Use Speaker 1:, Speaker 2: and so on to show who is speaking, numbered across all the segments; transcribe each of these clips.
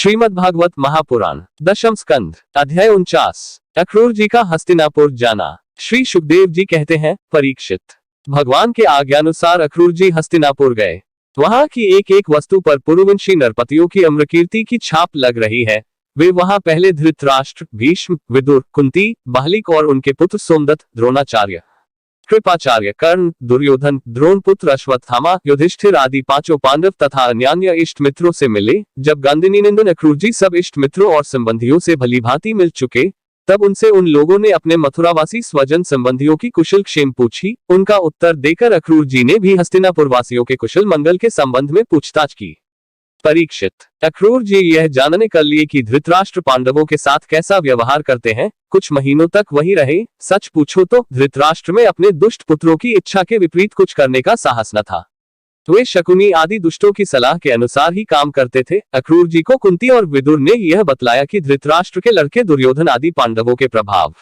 Speaker 1: श्रीमद्भागवत महापुराण दशम स्कंध अध्याय 49। अक्रूर जी का हस्तिनापुर जाना। श्री सुखदेव जी कहते हैं, परीक्षित, भगवान के आज्ञानुसार अक्रूर जी हस्तिनापुर गए। वहां की एक एक वस्तु पर पुरुवंशी नरपतियों की अम्रकीर्ति की छाप लग रही है। वे वहां पहले धृतराष्ट्र, भीष्म, विदुर, कुंती, बाहलिक और उनके पुत्र सोमदत्त, द्रोणाचार्य, कृपाचार्य, कर्ण, दुर्योधन, द्रोणपुत्र अश्वत्थामा, युधिष्ठिर आदि पांचों पांडव तथा अन्य इष्ट मित्रों से मिले। जब गांधिनी नंदन अक्रूर जी सब इष्ट मित्रों और संबंधियों से भलीभांति मिल चुके, तब उनसे उन लोगों ने अपने मथुरावासी स्वजन संबंधियों की कुशल क्षेम पूछी। उनका उत्तर देकर अक्रूर जी ने भी हस्तिनापुर वासियों के कुशल मंगल के संबंध में पूछताछ की। परीक्षित, अक्रूर जी यह जानने कर लिए कि धृतराष्ट्र पांडवों के साथ कैसा व्यवहार करते हैं। कुछ महीनों तक वहीं रहे। सच पूछो तो धृतराष्ट्र में अपने दुष्ट पुत्रों की इच्छा के विपरीत कुछ करने का साहस न था। वे शकुनी आदि दुष्टों की सलाह के अनुसार ही काम करते थे। अक्रूर जी को कुंती और विदुर ने यह बतलाया कि धृतराष्ट्र के लड़के दुर्योधन आदि पांडवों के प्रभाव,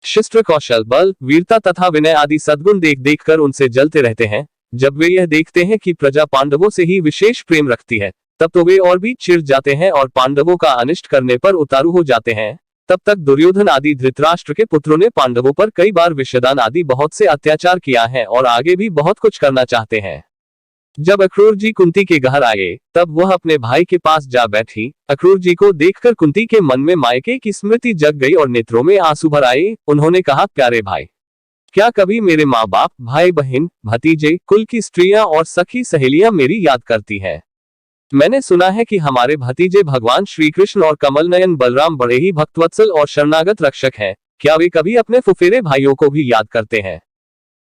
Speaker 1: शिष्ट कौशल, बल, वीरता तथा विनय आदि सद्गुण देख देख कर उनसे जलते रहते हैं। जब वे यह देखते हैं कि प्रजा पांडवों से ही विशेष प्रेम रखती है, तब तो वे और भी चिढ़ जाते हैं और पांडवों का अनिष्ट करने पर उतारू हो जाते हैं। तब तक दुर्योधन आदि धृतराष्ट्र के पुत्रों ने पांडवों पर कई बार विषदान आदि बहुत से अत्याचार किया है और आगे भी बहुत कुछ करना चाहते हैं। जब अक्रूर जी कुंती के घर आए, तब वह अपने भाई के पास जा बैठी। अक्रूर जी को देखकर कुंती के मन में मायके की स्मृति जग गई और नेत्रों में आंसू भर आए। उन्होंने कहा, प्यारे भाई, क्या कभी मेरे माँ बाप, भाई बहन, भतीजे, कुल की स्त्रियां और सखी सहेलियां मेरी याद करती है? मैंने सुना है कि हमारे भतीजे भगवान श्री कृष्ण और कमल नयन बलराम बड़े ही भक्तवत्सल और शरणागत रक्षक हैं। क्या वे कभी अपने फुफेरे भाइयों को भी याद करते हैं?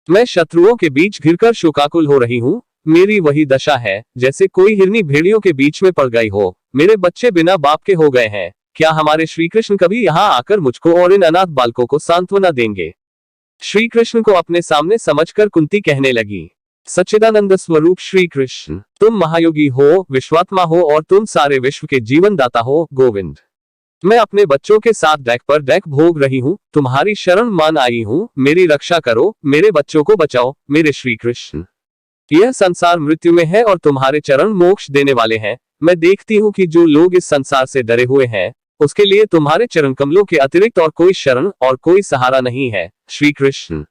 Speaker 1: मैं शत्रुओं के बीच घिरकर शोकाकुल हो रही हूँ। मेरी वही दशा है जैसे कोई हिरनी भेड़ियों के बीच में पड़ गई हो। मेरे बच्चे बिना बाप के हो गए हैं। क्या हमारे श्री कृष्ण कभी यहाँ आकर मुझको और इन अनाथ बालकों को सांत्वना देंगे? श्री कृष्ण को अपने सामने समझकर कुंती कहने लगी, सच्चिदानंद स्वरूप श्री कृष्ण, तुम महायोगी हो, विश्वात्मा हो और तुम सारे विश्व के जीवन दाता हो। गोविंद, मैं अपने बच्चों के साथ डेक पर डेक भोग रही हूँ। तुम्हारी शरण मान आई हूँ। मेरी रक्षा करो, मेरे बच्चों को बचाओ। मेरे श्री कृष्ण, यह संसार मृत्यु में है और तुम्हारे चरण मोक्ष देने वाले हैं। मैं देखती हूँ कि जो लोग इस संसार से डरे हुए हैं, उसके लिए तुम्हारे चरण कमलों के अतिरिक्त और कोई शरण और कोई सहारा नहीं है। श्री कृष्ण,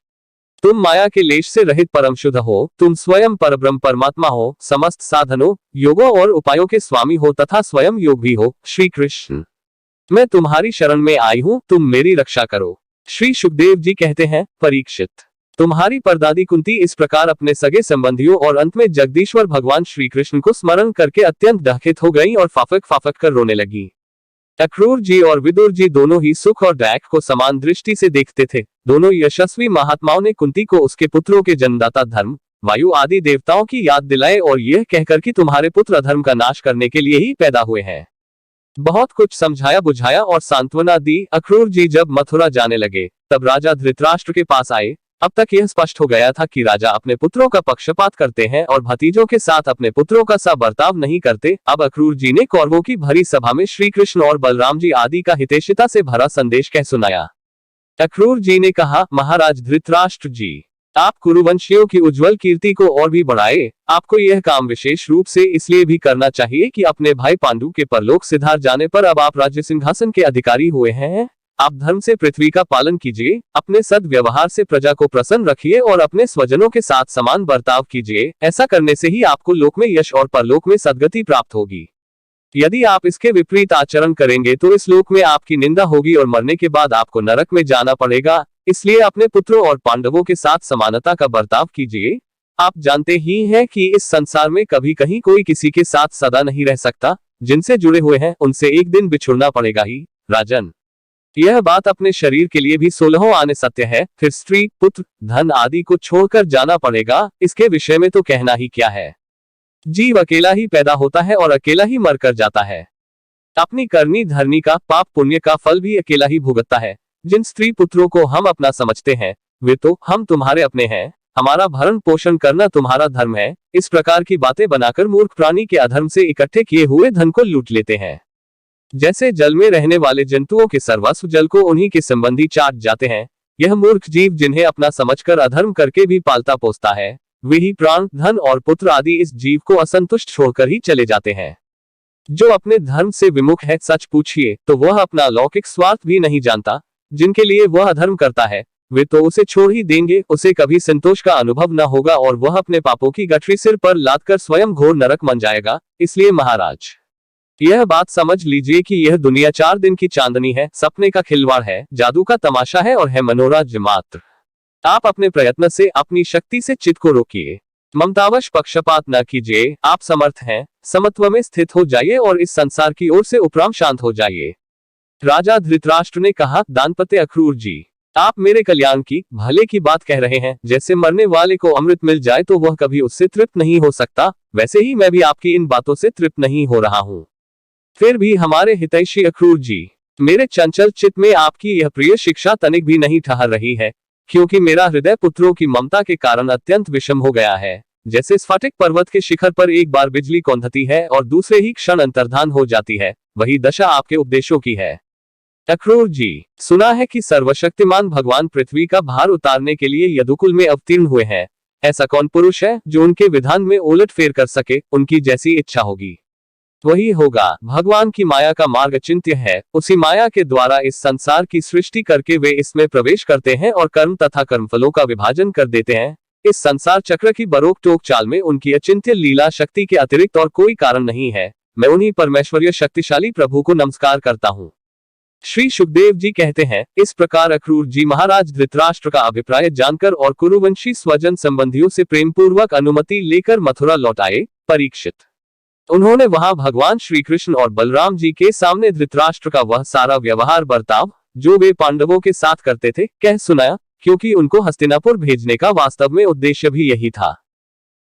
Speaker 1: तुम माया के लेश से रहित परम शुद्ध हो। तुम स्वयं परब्रह्म परमात्मा हो। समस्त साधनों, योगों और उपायों के स्वामी हो तथा स्वयं योग भी हो। श्री कृष्ण, मैं तुम्हारी शरण में आई हूँ, तुम मेरी रक्षा करो। श्री सुखदेव जी कहते हैं, परीक्षित, तुम्हारी परदादी कुंती इस प्रकार अपने सगे संबंधियों और अंत में जगदीश्वर भगवान श्री कृष्ण को स्मरण करके अत्यंत दहकित हो गई और फाफक फाफक कर रोने लगी। अक्रूर जी और विदुर जी दोनों ही सुख और डैक को समान दृष्टि से देखते थे। दोनों यशस्वी महात्माओं ने कुंती को उसके पुत्रों के जन्मदाता धर्म, वायु आदि देवताओं की याद दिलाए और यह कहकर कि तुम्हारे पुत्र अधर्म का नाश करने के लिए ही पैदा हुए हैं, बहुत कुछ समझाया बुझाया और सांत्वना दी। अक्रूर जी जब मथुरा जाने लगे, तब राजा धृतराष्ट्र के पास आए। अब तक यह स्पष्ट हो गया था कि राजा अपने पुत्रों का पक्षपात करते हैं और भतीजों के साथ अपने पुत्रों का सा बर्ताव नहीं करते। अब अक्रूर जी ने कौरवों की भरी सभा में श्री कृष्ण और बलराम जी आदि का हितैषिता से भरा संदेश कह सुनाया। अक्रूर जी ने कहा, महाराज धृतराष्ट्र जी, आप कुरुवंशियों की उज्जवल कीर्ति को और भी बढ़ाए। आपको यह काम विशेष रूप से इसलिए भी करना चाहिए कि अपने भाई पांडु के परलोक सिधार जाने पर अब आप राज्य सिंहासन के अधिकारी हुए हैं। आप धर्म से पृथ्वी का पालन कीजिए, अपने सद्व्यवहार से प्रजा को प्रसन्न रखिए और अपने स्वजनों के साथ समान बर्ताव कीजिए। ऐसा करने से ही आपको लोक में यश और परलोक में सद्गति प्राप्त होगी। यदि आप इसके विपरीत आचरण करेंगे तो इस लोक में आपकी निंदा होगी और मरने के बाद आपको नरक में जाना पड़ेगा। इसलिए अपने पुत्रों और पांडवों के साथ समानता का बर्ताव कीजिए। आप जानते ही हैं कि इस संसार में कभी कहीं कोई किसी के साथ सदा नहीं रह सकता। जिनसे जुड़े हुए हैं उनसे एक दिन बिछुड़ना पड़ेगा ही। राजन, यह बात अपने शरीर के लिए भी 16 आने सत्य है। फिर स्त्री, पुत्र, धन आदि को छोड़कर जाना पड़ेगा। इसके विषय में तो कहना ही क्या है। जीव अकेला ही पैदा होता है और अकेला ही मरकर जाता है। अपनी करनी धरनी का, पाप पुण्य का फल भी अकेला ही भुगतता है। जिन स्त्री पुत्रों को हम अपना समझते हैं, वे तो हम तुम्हारे अपने हैं। हमारा भरण पोषण करना तुम्हारा धर्म है। इस प्रकार की बातें बनाकर मूर्ख प्राणी के अधर्म से इकट्ठे किए हुए धन को लूट लेते हैं। जैसे जल में रहने वाले जंतुओं के सर्वस्व जल को उन्हीं के संबंधी चाट जाते हैं, यह मूर्ख जीव जिन्हें अपना समझकर अधर्म करके भी पालता पोसता है, वे ही प्राण, धन और पुत्र आदि इस जीव को असंतुष्ट छोड़कर ही चले जाते हैं। जो अपने धर्म से विमुख है, सच पूछिए तो वह अपना लौकिक स्वार्थ भी नहीं जानता। जिनके लिए वह अधर्म करता है वे तो उसे छोड़ ही देंगे, उसे कभी संतोष का अनुभव न होगा और वह अपने पापों की गठरी सिर पर लादकर स्वयं घोर नरक बन जाएगा। इसलिए महाराज, यह बात समझ लीजिए कि यह दुनिया 4 दिन की चांदनी है, सपने का खिलवाड़ है, जादू का तमाशा है और है मनोराज्य मात्र। आप अपने प्रयत्न से, अपनी शक्ति से चित्त को रोकिए, ममतावश पक्षपात न कीजिए। आप समर्थ हैं, समत्व में स्थित हो जाइए और इस संसार की ओर से उपराम शांत हो जाइए। राजा धृतराष्ट्र ने कहा, दानपत्य अक्रूर जी, आप मेरे कल्याण की, भले की बात कह रहे हैं। जैसे मरने वाले को अमृत मिल जाए तो वह कभी उससे तृप्त नहीं हो सकता, वैसे ही मैं भी आपकी इन बातों से तृप्त नहीं हो रहा हूँ। फिर भी हमारे हितैषी अक्रूर जी, मेरे चंचल चित्त में आपकी यह प्रिय शिक्षा तनिक भी नहीं ठहर रही है, क्योंकि मेरा हृदय पुत्रों की ममता के कारण अत्यंत विषम हो गया है। जैसे स्फटिक पर्वत के शिखर पर एक बार बिजली कौंधती है और दूसरे ही क्षण अंतर्धान हो जाती है, वही दशा आपके उपदेशों की है। अक्रूर जी, सुना है कि सर्वशक्तिमान भगवान पृथ्वी का भार उतारने के लिए यदुकुल में अवतीर्ण हुए हैं। ऐसा कौन पुरुष है जो उनके विधान में उलट फेर कर सके? उनकी जैसी इच्छा होगी वही होगा। भगवान की माया का मार्ग अचिंत्य है, उसी माया के द्वारा इस संसार की सृष्टि करके वे इसमें प्रवेश करते हैं और कर्म तथा कर्मफलों का विभाजन कर देते हैं। इस संसार चक्र की बरोक टोक चाल में उनकी अचिंत्य लीला शक्ति के अतिरिक्त और कोई कारण नहीं है। मैं उन्हीं परमेश्वरीय शक्तिशाली प्रभु को नमस्कार करता हूँ। श्री सुखदेव जी कहते हैं, इस प्रकार अक्रूर जी महाराज धृतराष्ट्र का अभिप्राय जानकर और कुरुवंशी स्वजन संबंधियों से प्रेम पूर्वक अनुमति लेकर मथुरा लौट आए। परीक्षित, उन्होंने वहां भगवान श्री कृष्ण और बलराम जी के सामने धृतराष्ट्र का वह सारा व्यवहार बर्ताव जो वे पांडवों के साथ करते थे कह सुनाया, क्योंकि उनको हस्तिनापुर भेजने का वास्तव में उद्देश्य भी यही था।